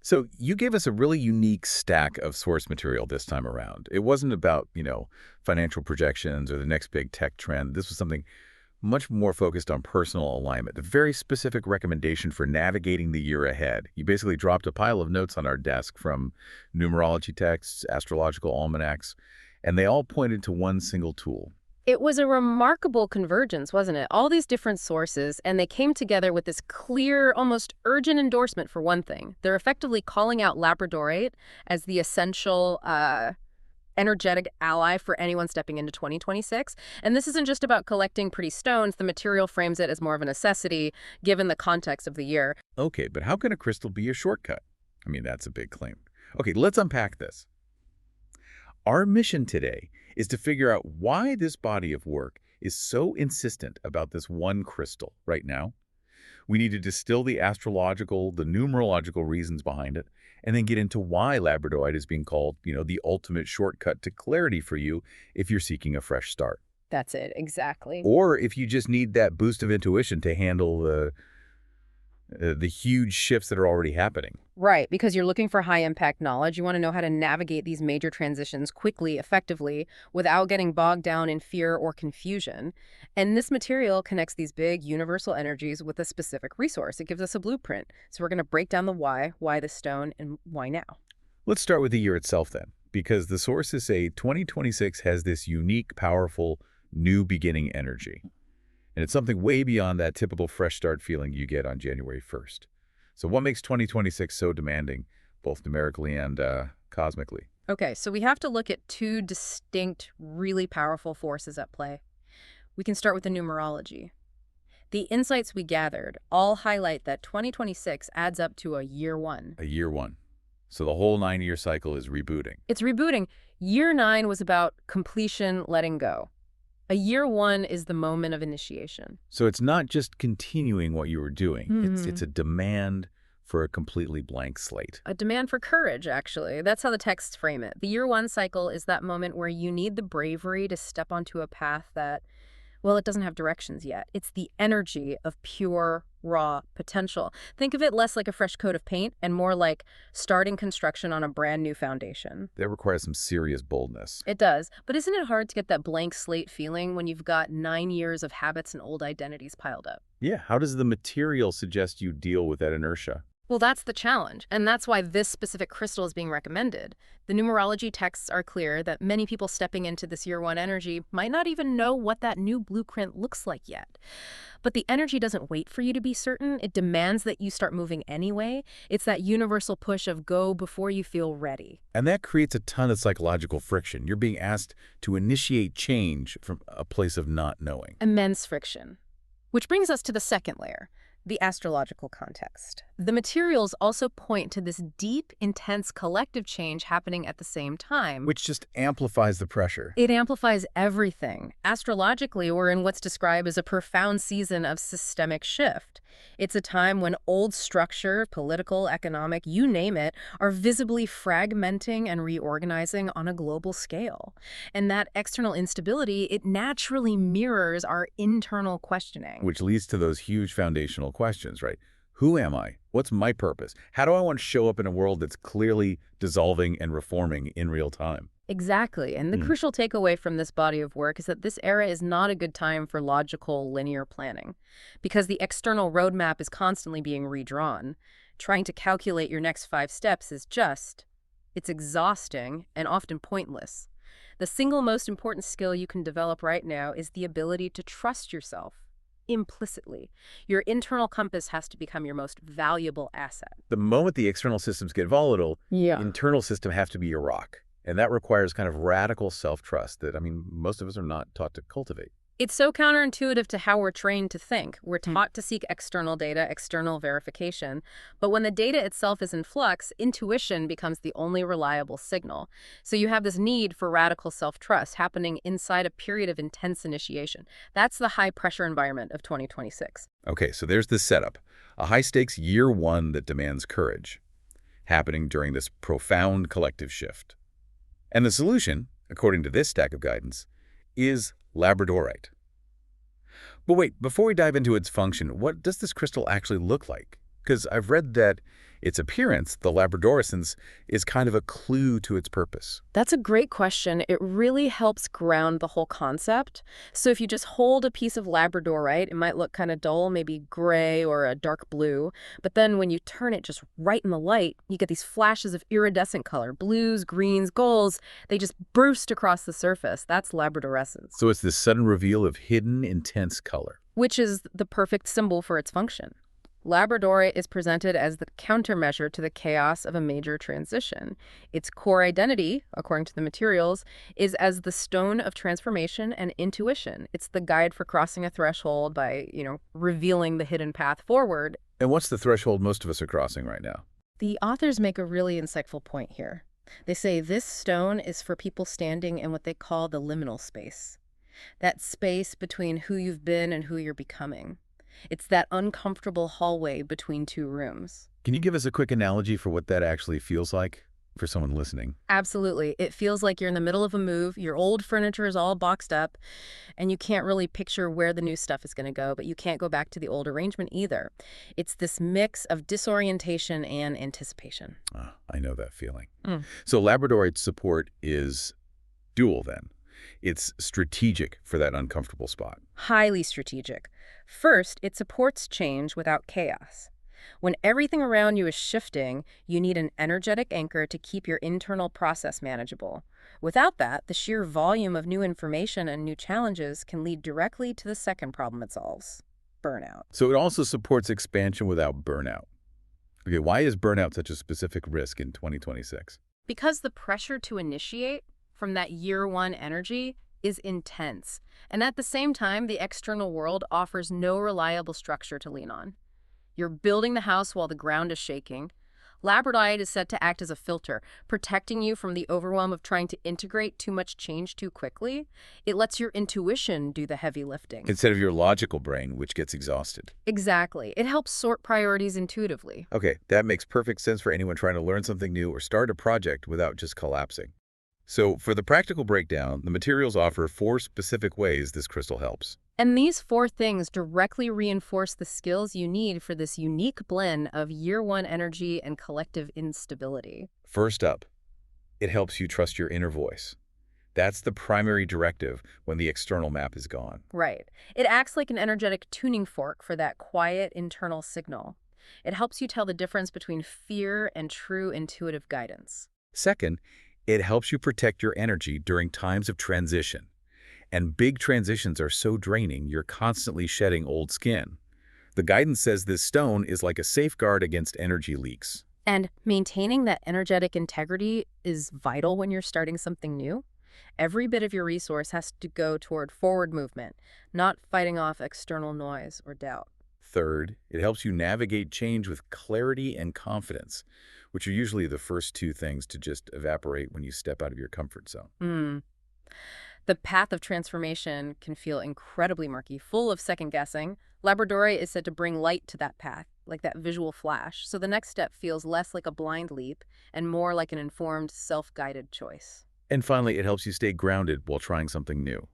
So you gave us a really unique stack of source material this time around. It wasn't about, financial projections or the next big tech trend. This was something much more focused on personal alignment, a very specific recommendation for navigating the year ahead. You basically dropped a pile of notes on our desk from numerology texts, astrological almanacs, and they all pointed to one single tool. It was a remarkable convergence, wasn't it? All these different sources, and they came together with this clear, almost urgent endorsement for one thing. They're effectively calling out Labradorite as the essential energetic ally for anyone stepping into 2026. And this isn't just about collecting pretty stones. The material frames it as more of a necessity, given the context of the year. Okay, but how can a crystal be a shortcut? I mean, that's a big claim. Okay, let's unpack this. Our mission today is to figure out why this body of work is so insistent about this one crystal right now. We need to distill the astrological, the numerological reasons behind it, and then get into why Labradorite is being called, the ultimate shortcut to clarity for you if you're seeking a fresh start. That's it, exactly. Or if you just need that boost of intuition to handle the huge shifts that are already happening. Right, because you're looking for high-impact knowledge. You want to know how to navigate these major transitions quickly, effectively, without getting bogged down in fear or confusion. And this material connects these big universal energies with a specific resource. It gives us a blueprint. So we're going to break down the why the stone, and why now. Let's start with the year itself then, because the sources say 2026 has this unique, powerful, new beginning energy. And it's something way beyond that typical fresh start feeling you get on January 1st. So what makes 2026 so demanding, both numerically and cosmically? Okay, so we have to look at two distinct, really powerful forces at play. We can start with the numerology. The insights we gathered all highlight that 2026 adds up to a year one. A year one. So the whole 9-year cycle is rebooting. It's rebooting. Year 9 was about completion, letting go. A year 1 is the moment of initiation. So it's not just continuing what you were doing. It's a demand for a completely blank slate. A demand for courage, actually. That's how the texts frame it. The year 1 cycle is that moment where you need the bravery to step onto a path that, well, it doesn't have directions yet. It's the energy of pure, raw potential. Think of it less like a fresh coat of paint and more like starting construction on a brand new foundation. That requires some serious boldness. It does. But isn't it hard to get that blank slate feeling when you've got 9 years of habits and old identities piled up? Yeah, how does the material suggest you deal with that inertia? Well, that's the challenge, and that's why this specific crystal is being recommended. The numerology texts are clear that many people stepping into this year 1 energy might not even know what that new blueprint looks like yet. But the energy doesn't wait for you to be certain. It demands that you start moving anyway. It's that universal push of go before you feel ready. And that creates a ton of psychological friction. You're being asked to initiate change from a place of not knowing. Immense friction. Which brings us to the second layer. The astrological context. The materials also point to this deep, intense collective change happening at the same time. Which just amplifies the pressure. It amplifies everything. Astrologically, we're in what's described as a profound season of systemic shift. It's a time when old structure, political, economic, you name it, are visibly fragmenting and reorganizing on a global scale. And that external instability, it naturally mirrors our internal questioning. Which leads to those huge foundational questions, right? Who am I? What's my purpose? How do I want to show up in a world that's clearly dissolving and reforming in real time? Exactly. And the crucial takeaway from this body of work is that this era is not a good time for logical, linear planning, because the external roadmap is constantly being redrawn. Trying to calculate your next 5 steps is it's exhausting and often pointless. The single most important skill you can develop right now is the ability to trust yourself. Implicitly. Your internal compass has to become your most valuable asset. The moment the external systems get volatile, the internal system has to be your rock. And that requires kind of radical self-trust that, most of us are not taught to cultivate. It's so counterintuitive to how we're trained to think. We're taught to seek external data, external verification. But when the data itself is in flux, intuition becomes the only reliable signal. So you have this need for radical self-trust happening inside a period of intense initiation. That's the high-pressure environment of 2026. Okay, so there's this setup. A high-stakes year 1 that demands courage, happening during this profound collective shift. And the solution, according to this stack of guidance, is Labradorite. But wait, before we dive into its function, what does this crystal actually look like? Because I've read that Its appearance, the labradorescence, is kind of a clue to its purpose. That's a great question. It really helps ground the whole concept. So if you just hold a piece of Labradorite, it might look kind of dull, maybe gray or a dark blue. But then when you turn it just right in the light, you get these flashes of iridescent color, blues, greens, golds. They just burst across the surface. That's labradorescence, So it's this sudden reveal of hidden, intense color. which is the perfect symbol for its function. Labradorite is presented as the countermeasure to the chaos of a major transition. Its core identity, according to the materials, is as the stone of transformation and intuition. It's the guide for crossing a threshold by, revealing the hidden path forward. And what's the threshold most of us are crossing right now? The authors make a really insightful point here. They say this stone is for people standing in what they call the liminal space. That space between who you've been and who you're becoming. It's that uncomfortable hallway between two rooms. Can you give us a quick analogy for what that actually feels like for someone listening? Absolutely. It feels like you're in the middle of a move, your old furniture is all boxed up, and you can't really picture where the new stuff is going to go, but you can't go back to the old arrangement either. It's this mix of disorientation and anticipation. Ah, I know that feeling. Mm. So Labradorite support is dual then. It's strategic for that uncomfortable spot. Highly strategic. First, it supports change without chaos. When everything around you is shifting, you need an energetic anchor to keep your internal process manageable. Without that, the sheer volume of new information and new challenges can lead directly to the second problem it solves: burnout. So it also supports expansion without burnout. Okay, why is burnout such a specific risk in 2026? Because the pressure to initiate from that year one energy is intense. And at the same time, the external world offers no reliable structure to lean on. You're building the house while the ground is shaking. Labradorite is said to act as a filter, protecting you from the overwhelm of trying to integrate too much change too quickly. It lets your intuition do the heavy lifting. Instead of your logical brain, which gets exhausted. Exactly. It helps sort priorities intuitively. Okay, that makes perfect sense for anyone trying to learn something new or start a project without just collapsing. So for the practical breakdown, the materials offer 4 specific ways this crystal helps. And these 4 things directly reinforce the skills you need for this unique blend of year one energy and collective instability. First up, it helps you trust your inner voice. That's the primary directive when the external map is gone. Right. It acts like an energetic tuning fork for that quiet internal signal. It helps you tell the difference between fear and true intuitive guidance. Second, it helps you protect your energy during times of transition. And big transitions are so draining, you're constantly shedding old skin. The guidance says this stone is like a safeguard against energy leaks. And maintaining that energetic integrity is vital when you're starting something new. Every bit of your resource has to go toward forward movement, not fighting off external noise or doubt. Third, it helps you navigate change with clarity and confidence, which are usually the first 2 things to just evaporate when you step out of your comfort zone. The path of transformation can feel incredibly murky, full of second-guessing. Labradorite is said to bring light to that path, like that visual flash, so the next step feels less like a blind leap and more like an informed, self-guided choice. And finally, it helps you stay grounded while trying something new.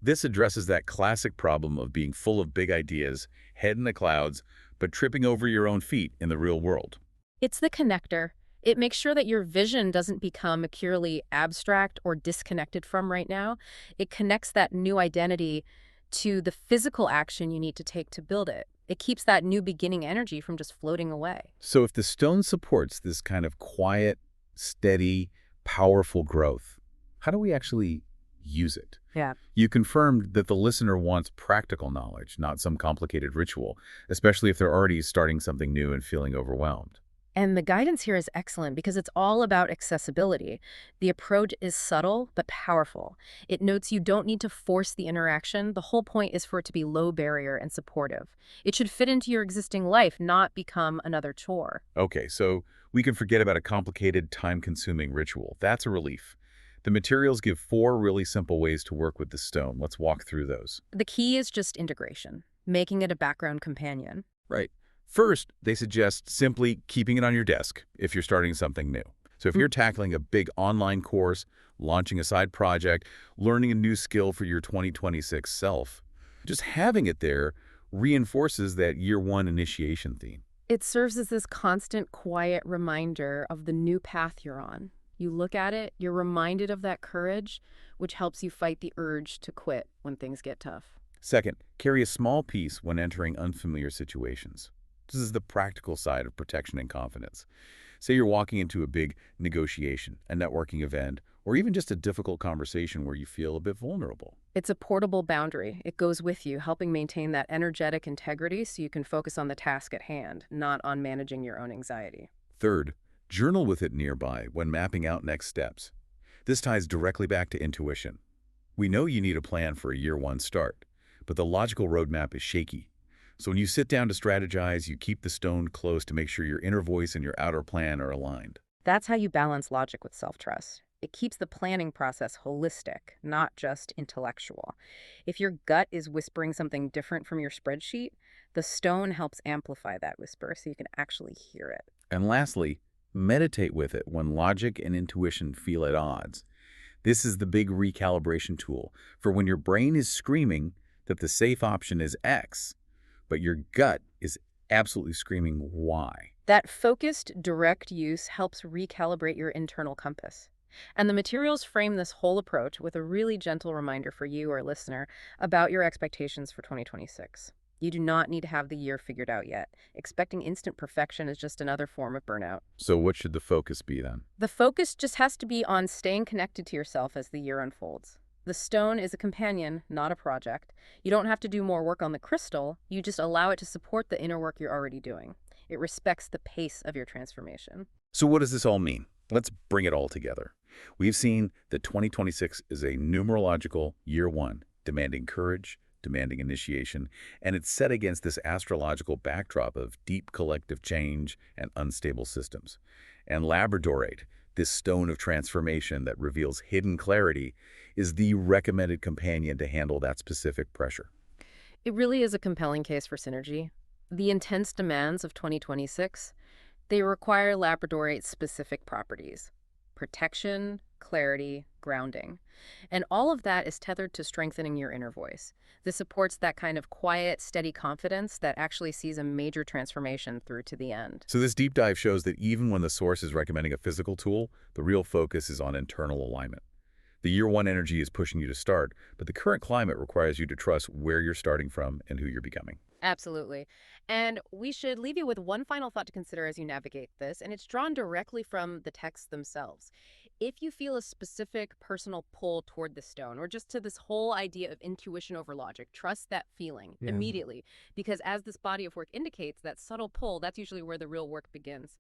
This addresses that classic problem of being full of big ideas, head in the clouds, but tripping over your own feet in the real world. It's the connector. It makes sure that your vision doesn't become purely abstract or disconnected from right now. It connects that new identity to the physical action you need to take to build it. It keeps that new beginning energy from just floating away. So if the stone supports this kind of quiet, steady, powerful growth, how do we actually use it? Yeah. You confirmed that the listener wants practical knowledge, not some complicated ritual, especially if they're already starting something new and feeling overwhelmed. And the guidance here is excellent because it's all about accessibility. The approach is subtle but powerful. It notes you don't need to force the interaction. The whole point is for it to be low barrier and supportive. It should fit into your existing life, not become another chore. Okay, so we can forget about a complicated, time-consuming ritual. That's a relief. The materials give 4 really simple ways to work with the stone. Let's walk through those. The key is just integration, making it a background companion. Right. First, they suggest simply keeping it on your desk if you're starting something new. So if you're tackling a big online course, launching a side project, learning a new skill for your 2026 self, just having it there reinforces that year one initiation theme. It serves as this constant, quiet reminder of the new path you're on. You look at it, you're reminded of that courage, which helps you fight the urge to quit when things get tough. Second, carry a small piece when entering unfamiliar situations. This is the practical side of protection and confidence. Say you're walking into a big negotiation, a networking event, or even just a difficult conversation where you feel a bit vulnerable. It's a portable boundary. It goes with you, helping maintain that energetic integrity so you can focus on the task at hand, not on managing your own anxiety. Third, journal with it nearby when mapping out next steps. This ties directly back to intuition. We know you need a plan for a year one start, but the logical roadmap is shaky. So when you sit down to strategize, you keep the stone close to make sure your inner voice and your outer plan are aligned. That's how you balance logic with self-trust. It keeps the planning process holistic, not just intellectual. If your gut is whispering something different from your spreadsheet, the stone helps amplify that whisper so you can actually hear it. And lastly, meditate with it when logic and intuition feel at odds. This is the big recalibration tool for when your brain is screaming that the safe option is X, but your gut is absolutely screaming Y. That focused, direct use helps recalibrate your internal compass. And the materials frame this whole approach with a really gentle reminder for you, our listener, about your expectations for 2026. You do not need to have the year figured out yet. Expecting instant perfection is just another form of burnout. So what should the focus be then? The focus just has to be on staying connected to yourself as the year unfolds. The stone is a companion, not a project. You don't have to do more work on the crystal. You just allow it to support the inner work you're already doing. It respects the pace of your transformation. So what does this all mean? Let's bring it all together. We've seen that 2026 is a numerological year one, demanding courage, demanding initiation, and it's set against this astrological backdrop of deep collective change and unstable systems. And Labradorite, this stone of transformation that reveals hidden clarity, is the recommended companion to handle that specific pressure. It really is a compelling case for synergy. The intense demands of 2026, they require Labradorite-specific properties: protection, clarity, grounding. And all of that is tethered to strengthening your inner voice. This supports that kind of quiet, steady confidence that actually sees a major transformation through to the end. So this deep dive shows that even when the source is recommending a physical tool, the real focus is on internal alignment. The year one energy is pushing you to start, but the current climate requires you to trust where you're starting from and who you're becoming. Absolutely. And we should leave you with one final thought to consider as you navigate this, and it's drawn directly from the texts themselves. If you feel a specific personal pull toward the stone, or just to this whole idea of intuition over logic, trust that feeling Yeah. immediately, because as this body of work indicates, that subtle pull, that's usually where the real work begins.